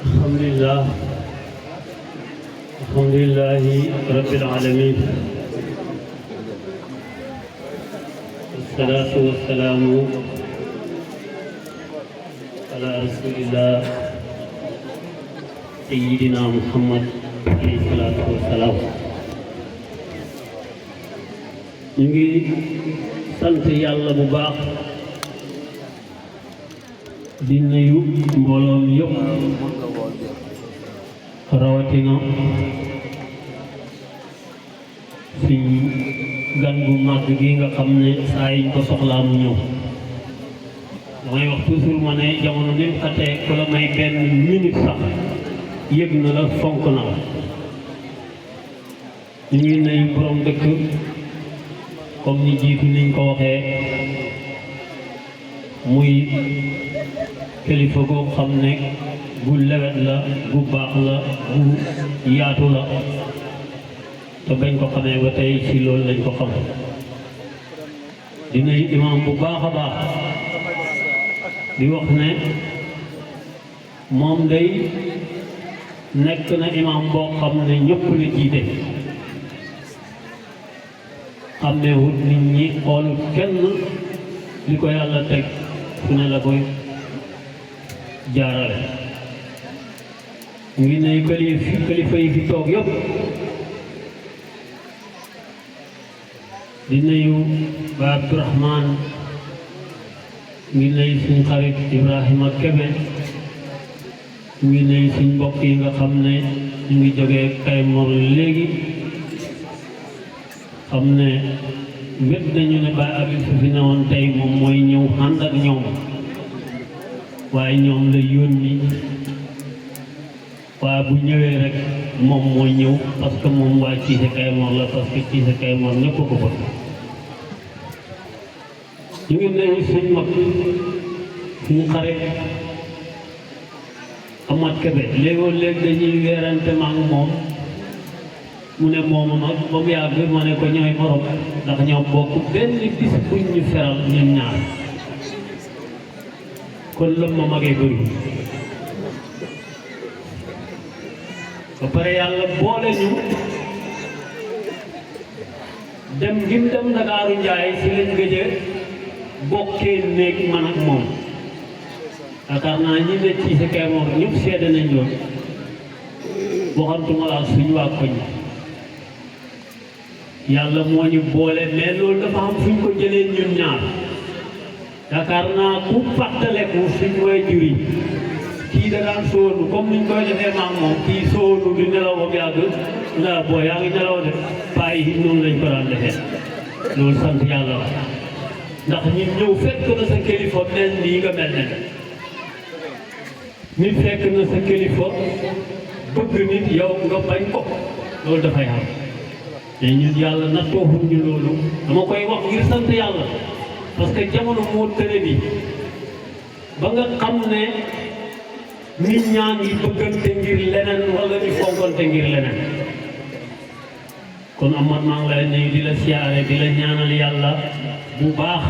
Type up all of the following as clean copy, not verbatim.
alhamdulillah alhamdulillahi rabbil alamin wassalatu wassalamu ala rasulillah sayyidina Muhammad alayhi salatu wassalam. ñu ngi sant yàlla bu baax di nuyu mbooloo mi yëpp rawatina suñ gan bu màgg gi nga xam ne saa yiñ ko soxlaa mu ñëw. damay wax toujours ma ne jamono ni mu xatee ku la may benn minute sax yëg na la fonk na la. ñu ngi nuyu borom dëkk comme ni jiitu niñ ko waxee muy kilifa goo xam ne bu lewet la bu baax la bu yaatu la te bañ ko xamee ba tey ci loolu lañ ko xam. di nuyu imaam bu baax a baax di wax ne moom day nekk na imaam boo xam ne ñëpp la jiite. xam ne wut nit ñi xoolu kenn li ko yàlla teg fu ne la koy jaarale. ngi ne kilifa yi fi toog yëpp di nuyu ba Abdourahman ngi nuyu suñ xarit Ibrahima Kebe ngi nuyu suñ mbokk yi nga xam ne ñu ngi jógee Kaymoor léegi xam ne wét nañu ne Baye Habib su fi newoon tey moom mooy ñëw ànd ak ñoom waaye ñoom la yónni waaye bu ñëwee rek moom mooy ñëw parce que moom waa Cissé Kaymoor la parce que Cissé Kaymoor ñëpp ko bëgg. ñu ngi nuyu suñ mag suñu xarit Amath Kébé léegoo léegi dañuy weerante ma ak moom mu ne moom mag ba mu yàgg ma ne ko ñooy morom ndax ñoom bokk benn bis buñ ñu feral ñun ñaar kon lëm ma magee bëri ba pare yàlla boole ñu dem ngim dem Ndakaaru Njaay si lañ gëj a bokkee néeg man ak moom yaakaar naa ñi ne ci sa Kaymoor ñëpp seede nañ loolu waxantuma la suñu waa koñ yàlla moo ñu boole mais loolu dafa am fu ñu ko jëlee ñun ñaar yaakaar naa ku fàttaleku suñu way jur yi kii da daan sóonu comme niñ koy defee maam moom kii sóonu di nelaw ba mu yàgg nga boo yaa ngi nelaw de paa yi noonu lañ ko daan defee loolu sant yàlla la ndax ñun ñëw fekk na sa kilifa mel nii nga mel ne nit fekk na sa kilifa bëgg nit yow nga bañ ko loolu dafay am mais ñun yàlla nattooxuñ ñu loolu dama koy wax ngir sant yàlla parce que jamono moo tëre bi ba nga xam ne nit ñaa ngi bëggante ngir leneen wala ñu fonkante ngir leneen kon Amath maa ngi lay nuyu di la siyaare di la ñaanal yàlla bu baax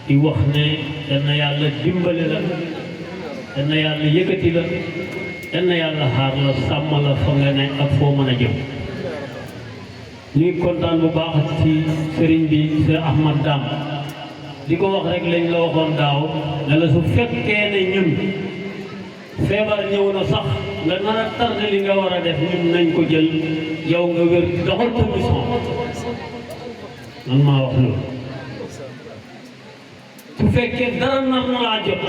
di wax ne dana yàlla dimbale la dana yàlla yëkkati la dana yàlla xaar la sàmm la fa nga ne ak foo mën a jëm. ñu ngi kontaan bu baax ci sëriñ bi Sëriñ Ahmad Dame di ko wax rek lañ la waxoon daaw ne la su fekkee ne ñun feebar ñëw na sax nga nar a tardé li nga war a def ñun nañ ko jël yow nga wér doxal sa mission man maa wax loolu su fekkee dara nar na laa jot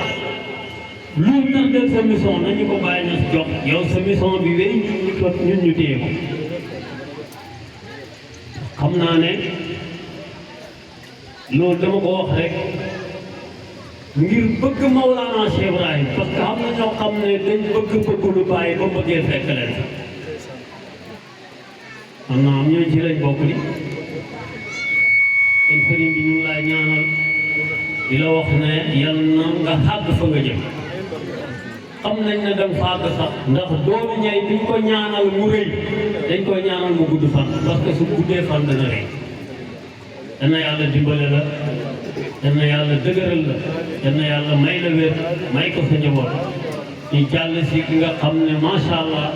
lu tardel sa mission nañu ko bàyyi na jox yow sa mission bi wéy ñun ñu téye ko xam naa ne loolu dama ko wax rek ngir bëgg Mawlana Cheikh Ibrahim parce que xam na ñoo xam ne dañ bëgg lu bàyyi ba bëggee fekk leen xam naa am ñooñu ci lañ bokk di kon sëriñ bi ñu ngi lay ñaanal di la wax ne yal na nga xàgg fa nga jëm xam nañ ne danga fàgg sax ndax doomu ñay biñ ko ñaanal mu rëy dañ koy ñaanal mu gudd fan parce que su guddee fan dana rëy dana yàlla dimbale la yal na yàlla dëgëral la yal na yàlla may la wér may ko sa njaboot ñu jàll si ki nga xam ne macha allah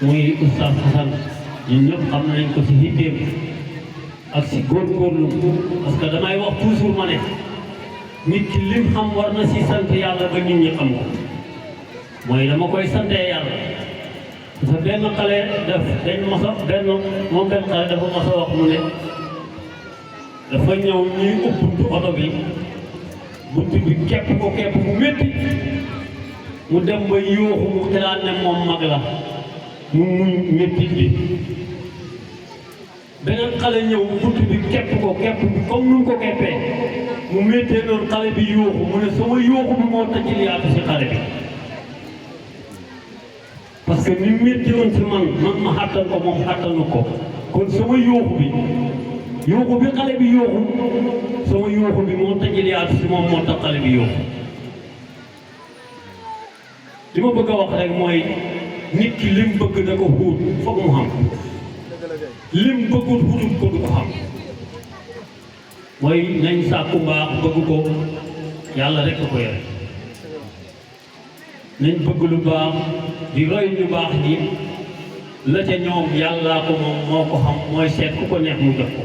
muy Oustaz Assane ñun ñëpp xam nañ ko si hitteem ak si góorgóorlu parce que damay wax toujours ma ne nit ki lim xam war na si sant yàlla ba nit ñi xam ko mooy dama koy santee yàlla parce que benn xale benn xale dafa mos a wax mu ne dafa ñëw ñuy ëpp buntu oto bi buntu bi képp ko képp bu métti mu dem ba yóoxu mu xalaat ne moom mag la mu muñ métti bi beneen xale ñëw buntu bi képp ko képp bi comme nu ko keppee mu méttee noonu xale bi yóoxu mu ne sama yóoxu bi moo tëjil yaatu si xale bi parce que ni métti woon si man ma xàttal ko moom xàttanu ko kon sama yóoxu bi xale bi yóoxu sama yóoxu bi moo tëjil yaatu si moom moo tax xale bi yóoxu li ma bëgg a wax rek mooy nit ki lim bëgg da ko xuut foog mu xam lim bëggul xuutul ko du ko xam mooy nañ sàkku mbaax bëgg ko yàlla rek ko yore nañ bëgg lu baax di roy ñu baax ñi la ca ñoom yàllaa ko moom moo ko xam mooy seet ku ko neex mu jox ko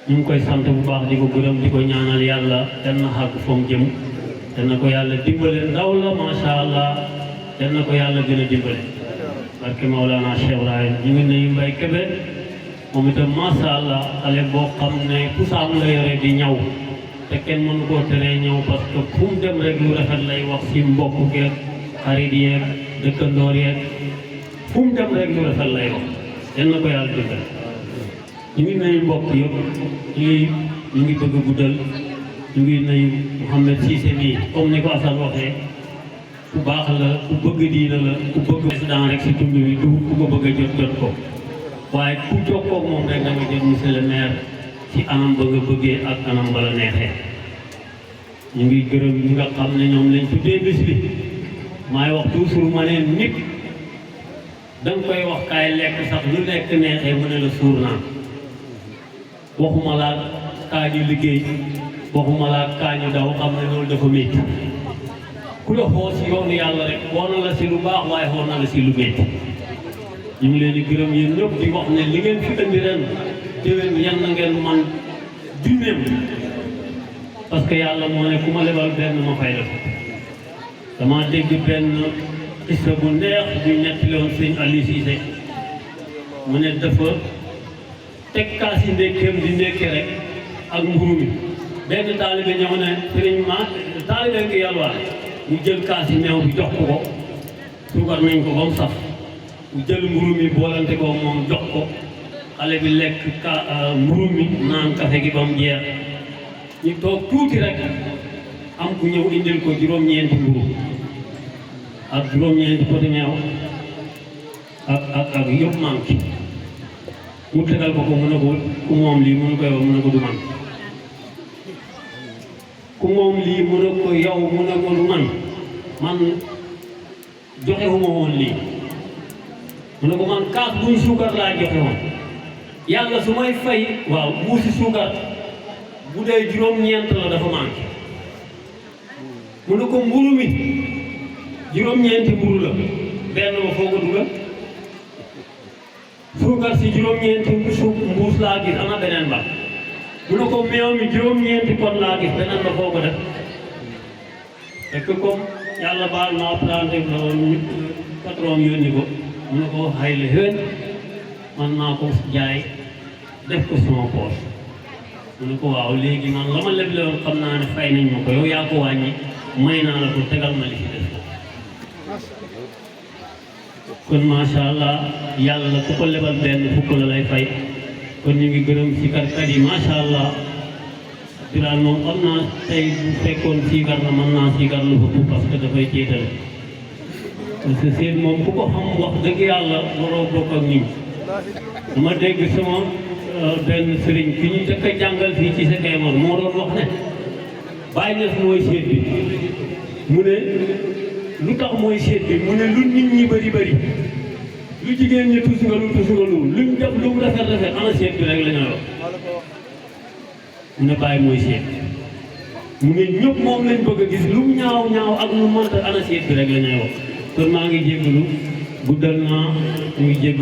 ñu ngi koy sant bu baax di ko gërëm di ko ñaanal yàlla den na xàgg foom jëm den na ko yàlla dimbale ndaw la macha allah den na ko yàlla gën a dimbale barke Maolana Cheikh Ibrahim ñu ngi nuyu Mbaye Kébé moom itam macha allah xale boo xam ne ku saam la yore di ñaw te kenn mënu koo teree ñëw parce que fu mu dem rek lu rafet lay wax si mbokk geeg xarit yeeg dëkkandoor yeeg fu mu dem rek lu rafet lay wax den na ko yàlla dimbale ñu ngi nuyu mbokk yëpp ñu ngi bëgg a guddal ñu ngi nuyu Mouhamed Cissé mii comme ni ko Assane waxee ku baax la ku bëgg diina la ku bëgg président rek si tund wi du ku ko bëgg a jot ko waaye ku jokkoo ak moom rek da nga jot monsieur le maire ci anam ba nga bëggee ak anam ba la neexee ñu ngi gërëm ñi nga xam ne ñoom lañ tuddee bés bi maay wax toujours ma ne nit da nga koy wax kaay lekk sax lu lekk neexee mu ne la suur naa waxuma laa kaa ñu liggéey waxuma laa kaa ñu daw xam ne loolu dafa métti ku la xoo si yoonu yàlla rek xoo na la si lu baax waaye xoo na la si lu métti ñu ngi leen di gërëm yéen ñëpp di wax ne li ngeen fi indi ren déwén yan na ngeen man junneem parce que yàlla moo ne ku ma lebal benn ma fay la ko dama dégg benn isa bu neex bu ñettiloon sëñ Aliou Cissé mu ne dafa teg kaas yi ndékkeem di ndékke rek ak mburu mi benn taalibe ñëw ne sëriñ ma taalibe ngi yalwaan mu jël kaas yi meew bi jox ko suukar nañ ko ba mu saf mu jël mburu mi boolante ko moom jox ko xale bi lekk mburu mi naan kafe gi ba mu jeex ñu toog tuuti rek am ku ñëw indil ko juróom-ñeenti mburu ak juróom-ñeenti poti meew ak yëpp manqué mu tegal ko mu ne ko ku moom lii mu ne ko yow mu ne ko du man ku moom lii mu ne ko yow mu ne ko du man joxewuma woon lii mu ne ko man kaas buñ suukar laa joxe woon yàlla su may fay waaw mbuusi suukar bu dee juróom-ñeent la dafa manqué mu ne ko mburu mi juróom-ñeenti mburu la benn ma foo ko dugal suukar si juróom-ñeenti mbuus laa gis ana beneen ba mu ne ko meew mi juróom-ñeenti pot laa gis beneen ba foo ko def fekk comme yàlla baal ma apprenti la woon patron yónni ko mu ne ko xay la xën man naa ko jaay def ko sama poos mu ne ko waaw léegi man la ma leble woon xam naa ne fay nañ ma ko yow yaa ko wàññi may naa la ko tegal ma li ci def kon macha allah yàlla ku ko lebal benn fukk la lay fay kon ñu ngi gërëm si karkat yi macha allah Birane moom xam naa tey bu fekkoon siikar na mën naa siikar lu ëpp parce que dafay ceetale parce que seen moom ku ko xam wax dëgg yàlla waroo bokk ak ñun dama dégg sama benn sëriñ ki ñu jëkk a jàngal fii ci sa Kaymoor moo doon wax ne bàyyi na mooy seet bi mu ne lu tax mooy seet bi mu ne lu nit ñi bëri bëri lu jigéen ñi tus nga lu luñ def lu mu rafet rafet ana seet bi rek la ñuy wax mu ne bàyyi mooy seet mu ne ñëpp moom lañ bëgg a gis lu mu ñaaw ñaaw ak lu mënta ana seet bi rek la ñuy wax kon maa ngi jéggalu guddal naa ñu ngi jéggalu